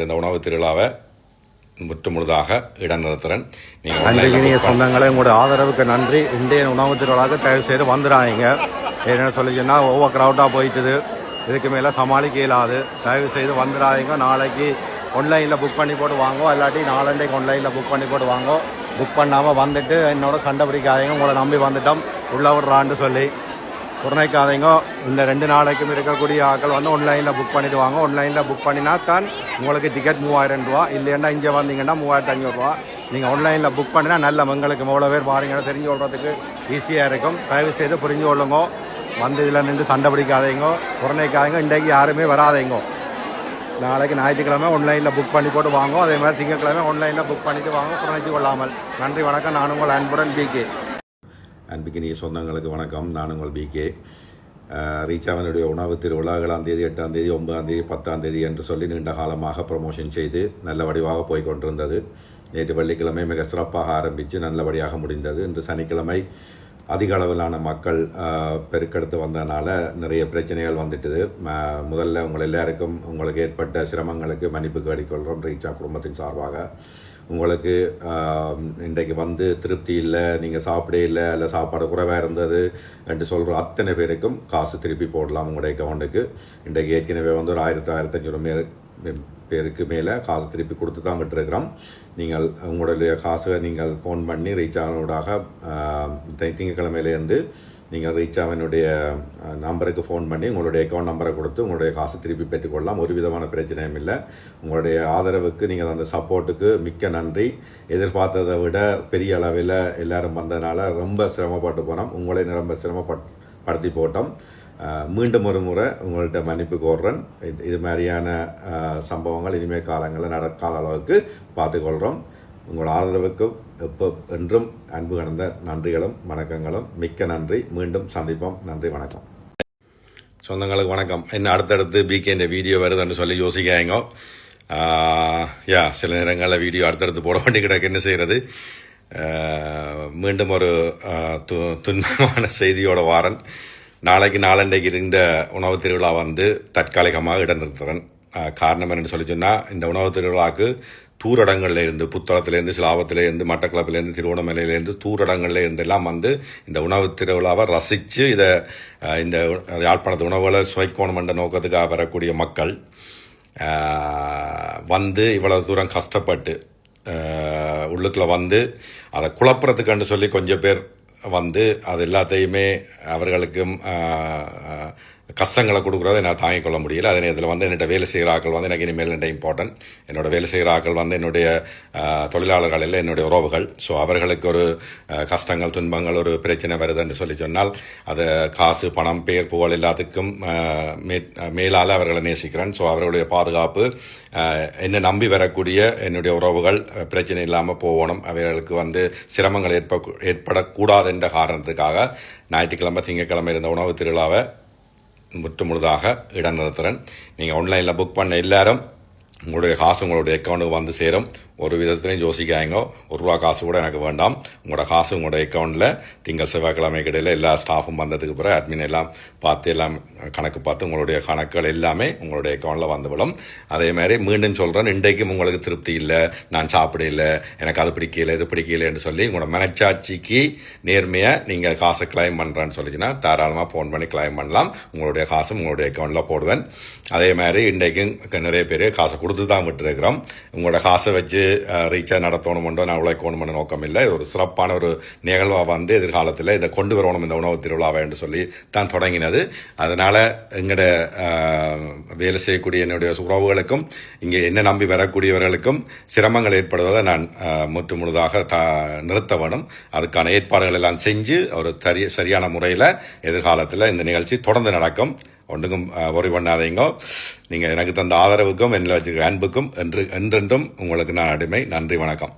இந்த உணவு திருவிழாவை முற்று முழுதாக இடநிறுத்துறேன். அன்றைய சொந்தங்களை உங்களோட ஆதரவுக்கு நன்றி. இந்திய உணவு திருவிழாவுக்கு தயவு செய்து வந்துடாதீங்க. என்ன சொல்லிச்சுன்னா ஓவர் க்ரௌடாக போயிட்டுது, இதுக்கு மேலே சமாளிக்க இயலாது. தயவு செய்து வந்துடாதீங்க. நாளைக்கு ஆன்லைனில் புக் பண்ணி போட்டு வாங்கோ, இல்லாட்டி நாளண்டைக்கு ஆன்லைனில் புக் பண்ணி போட்டு வாங்கோ. புக் பண்ணாமல் வந்துட்டு என்னோட சண்டை பிடிக்காதீங்க. உங்களை நம்பி வந்துட்டோம் உள்ள விட்றான்னு சொல்லி புறணைக்காதீங்க. இந்த 2 நாளைக்கும் இருக்கக்கூடிய ஆட்கள் வந்து ஆன்லைனில் புக் பண்ணிட்டு வாங்க. ஆன்லைனில் புக் பண்ணினா தான் உங்களுக்கு டிக்கெட் 3000 ரூபா, இல்லைன்னா இங்கே வந்தீங்கன்னா 3500 ரூபா. நீங்கள் ஆன்லைனில் புக் பண்ணினா நல்ல உங்களுக்கு எவ்வளோ பேர் பாருங்கன்னா தெரிஞ்சு கொள்றதுக்கு ஈஸியாக இருக்கும். தயவு செய்து புரிஞ்சு கொள்ளுங்க. வந்து இதில் நின்று சண்டை பிடிக்காதீங்க, புறணைக்காதீங்க. இன்றைக்கு யாருமே வராதீங்க. நாளைக்கு ஞாயிற்றுக்கிழமை ஆன்லைனில் புக் பண்ணி போட்டு வாங்க. அதே மாதிரி திங்கட்கிழமை ஆன்லைனில் புக் பண்ணிட்டு வாங்க, புறணைச்சு கொள்ளாமல். நன்றி, வணக்கம். நான் உங்கள் அன்புடன் பிகே. அன்பிக்கினிய சொந்தங்களுக்கு வணக்கம். நான் உங்கள் பிகே. ரீச்சாவனுடைய உணவு திருவிழா 7ஆம் தேதி, 8ஆம் தேதி, 9ஆம் தேதி, 10ஆம் தேதி என்று சொல்லி நீண்ட காலமாக ப்ரமோஷன் செய்து நல்ல வடிவாக போய் கொண்டிருந்தது. நேற்று வெள்ளிக்கிழமை மிக சிறப்பாக ஆரம்பித்து நல்லபடியாக முடிந்தது. இன்று சனிக்கிழமை அதிக அளவிலான மக்கள் பெருக்கெடுத்து வந்ததுனால நிறைய பிரச்சனைகள் வந்துட்டுது. முதல்ல உங்கள் எல்லாருக்கும் உங்களுக்கு ஏற்பட்ட சிரமங்களுக்கு மன்னிப்பு கேட்டுக்கொள்கிறோம் ரீச்சா குடும்பத்தின் சார்பாக. உங்களுக்கு இன்றைக்கு வந்து திருப்தி இல்லை, நீங்கள் சாப்பிடே இல்லை, இல்லை சாப்பாடு குறைவாக இருந்தது என்று சொல்கிற அத்தனை பேருக்கும் காசு திருப்பி போடலாம் உங்களுடைய அக்கௌண்ட்டுக்கு. இன்றைக்கு ஏற்கனவே வந்து ஒரு 1000-1500 பேருக்கு மேலே காசு திருப்பி கொடுத்து தான் விட்டுருக்கிறோம். நீங்கள் உங்களுடைய காசை நீங்கள் ஃபோன் பண்ணி ரீச்சாவனோடாக திங்கக்கிழமையிலேருந்து நீங்கள் ரீச்சாவனுடைய நம்பருக்கு ஃபோன் பண்ணி உங்களுடைய அக்கௌண்ட் நம்பரை கொடுத்து உங்களுடைய காசு திருப்பி பெற்றுக்கொள்ளலாம். ஒரு விதமான பிரச்சனையும் இல்லை. உங்களுடைய ஆதரவுக்கு நீங்கள் அந்த சப்போர்ட்டுக்கு மிக்க நன்றி. எதிர்பார்த்ததை விட பெரிய அளவில் எல்லோரும் வந்ததுனால ரொம்ப சிரமப்பட்டு போனோம். உங்களை ரொம்ப சிரமப்படுத்தி போட்டோம். மீண்டும் ஒரு முறை உங்கள்கிட்ட மன்னிப்பு கோர்றேன். இது மாதிரியான சம்பவங்கள் இனிமேல் காலங்களில் நடக்காத அளவுக்கு பார்த்துக்கொள்கிறோம். உங்கள் ஆதரவுக்கும் எப்போ என்றும் அன்பு கலந்த நன்றிகளும் வணக்கங்களும். மிக்க நன்றி. மீண்டும் சந்திப்போம். நன்றி, வணக்கம். சொந்தங்களுக்கு வணக்கம். என்ன அடுத்தடுத்து பிகே இந்த வீடியோ வருதுன்னு சொல்லி யோசிக்காங்க. சில நேரங்களில் வீடியோ அடுத்தடுத்து போட வேண்டி கிடக்கு. என்ன செய்கிறது? மீண்டும் ஒரு துன்பமான செய்தியோட வாரன். நாளைக்கு நாளண்டைக்கு இருந்த உணவு திருவிழா வந்து தற்காலிகமாக இடநிறுத்துறேன். காரணம் என்னென்னு சொல்லி சொன்னால், இந்த உணவு திருவிழாவுக்கு தூரடங்களில் இருந்து, புத்தளத்திலேருந்து, சிலாபத்திலேருந்து, மட்டக்களப்பிலேருந்து, திருவண்ணாமலையிலேருந்து தூரடங்களில் இருந்து எல்லாம் வந்து இந்த உணவு திருவிழாவை ரசித்து இந்த யாழ்ப்பாணத்து உணவுகளை சுவைக்கோணம் என்ற நோக்கத்துக்காக வரக்கூடிய மக்கள் வந்து இவ்வளவு தூரம் கஷ்டப்பட்டு உள்ளுக்குள்ளே வந்து அதை குழப்புறதுக்குன்னு சொல்லி கொஞ்சம் பேர் வந்து அது எல்லாத்தையுமே அவர்களுக்கும் கஷ்டங்களை கொடுக்குறத நான் தாங்கிக் கொள்ள முடியல. அதே நேரத்தில் வந்து என்னோட வேலை செய்கிற ஆக்கள் வந்து எனக்கு இனிமேல் என்ன இம்பார்ட்டன்ட். என்னோட வேலை செய்கிற ஆக்கள் வந்து என்னுடைய தொழிலாளர்கள் இல்லை, என்னுடைய உறவுகள். ஸோ அவர்களுக்கு ஒரு கஷ்டங்கள், துன்பங்கள், ஒரு பிரச்சனை வருதுன்னு சொல்லி சொன்னால் அதை காசு, பணம், பேர், புகழ் எல்லாத்துக்கும் மேலால் அவர்களை நேசிக்கிறேன். ஸோ அவர்களுடைய பாதுகாப்பு, என்னை நம்பி வரக்கூடிய என்னுடைய உறவுகள் பிரச்சனை இல்லாமல் போகணும், அவர்களுக்கு வந்து சிரமங்கள் ஏற்படக்கூடாது என்ற காரணத்துக்காக ஞாயிற்றுக்கிழமை, திங்கட்கிழமை இருந்த உணவு திருவிழாவை முற்று முழுதாக இடநிறுத்துறேன். நீங்கள் ஆன்லைனில் புக் பண்ண எல்லாரும் உங்களுடைய காசு உங்களுடைய அக்கௌண்ட்டுக்கு வந்து சேரும். ஒரு விதத்துலையும் யோசிக்காங்க. ₹1 காசு கூட எனக்கு வேண்டாம். உங்களோட காசு உங்களோட அக்கௌண்ட்டில் திங்கள் செவ்வாய்க்கிழமை இடையில் எல்லா ஸ்டாஃபும் வந்ததுக்கு பிறகு அட்மின் எல்லாம் பார்த்து எல்லாம் கணக்கு பார்த்து உங்களுடைய கணக்குகள் எல்லாமே உங்களுடைய அக்கௌண்ட்டில் வந்துவிடும். அதே மாதிரி மீண்டும் சொல்கிறேன், இன்றைக்கும் உங்களுக்கு திருப்தி இல்லை, நான் சாப்பிட இல்லை, எனக்கு அது பிடிக்கல, இது பிடிக்கலைன்னு சொல்லி உங்களோட மனச்சாட்சிக்கு நேர்மையாக நீங்கள் காசை கிளைம் பண்ணுறேன்னு சொல்லிச்சுன்னா தாராளமாக ஃபோன் பண்ணி கிளைம் பண்ணலாம். உங்களுடைய காசு உங்களுடைய அக்கௌண்ட்டில் போடுவேன். அதே மாதிரி இன்றைக்கும் நிறைய பேர் காசை கொடுத்து தான் விட்டுருக்கிறோம். உங்களோட காசை வச்சு ரீச்சாக நடத்தணுமெண்டோ நான் உழைக்கணுமென்ற நோக்கம் இல்லை. ஒரு சிறப்பான ஒரு நிகழ்வாக வந்து எதிர்காலத்தில் இதை கொண்டு வரணும் இந்த உணவு திருவிழாவை என்று சொல்லி தான் தொடங்கினது. அதனால் எங்களோட வேலை செய்யக்கூடிய என்னுடைய உறவுகளுக்கும் இங்கே என்ன நம்பி வரக்கூடியவர்களுக்கும் சிரமங்கள் ஏற்படுவதை நான் முற்று முழுதாக நிறுத்த வேணும். அதுக்கான ஏற்பாடுகள் எல்லாம் செஞ்சு ஒரு சரியான முறையில் எதிர்காலத்தில் இந்த நிகழ்ச்சி தொடர்ந்து நடக்கும். ஒன்றுக்கும் ஒரி பண்ணாதீங்க. நீங்கள் எனக்கு தந்த ஆதரவுக்கும் என்னில் வச்சுருக்க அன்புக்கும் என்றென்றும் உங்களுக்கு நான் அடிமை. நன்றி, வணக்கம்.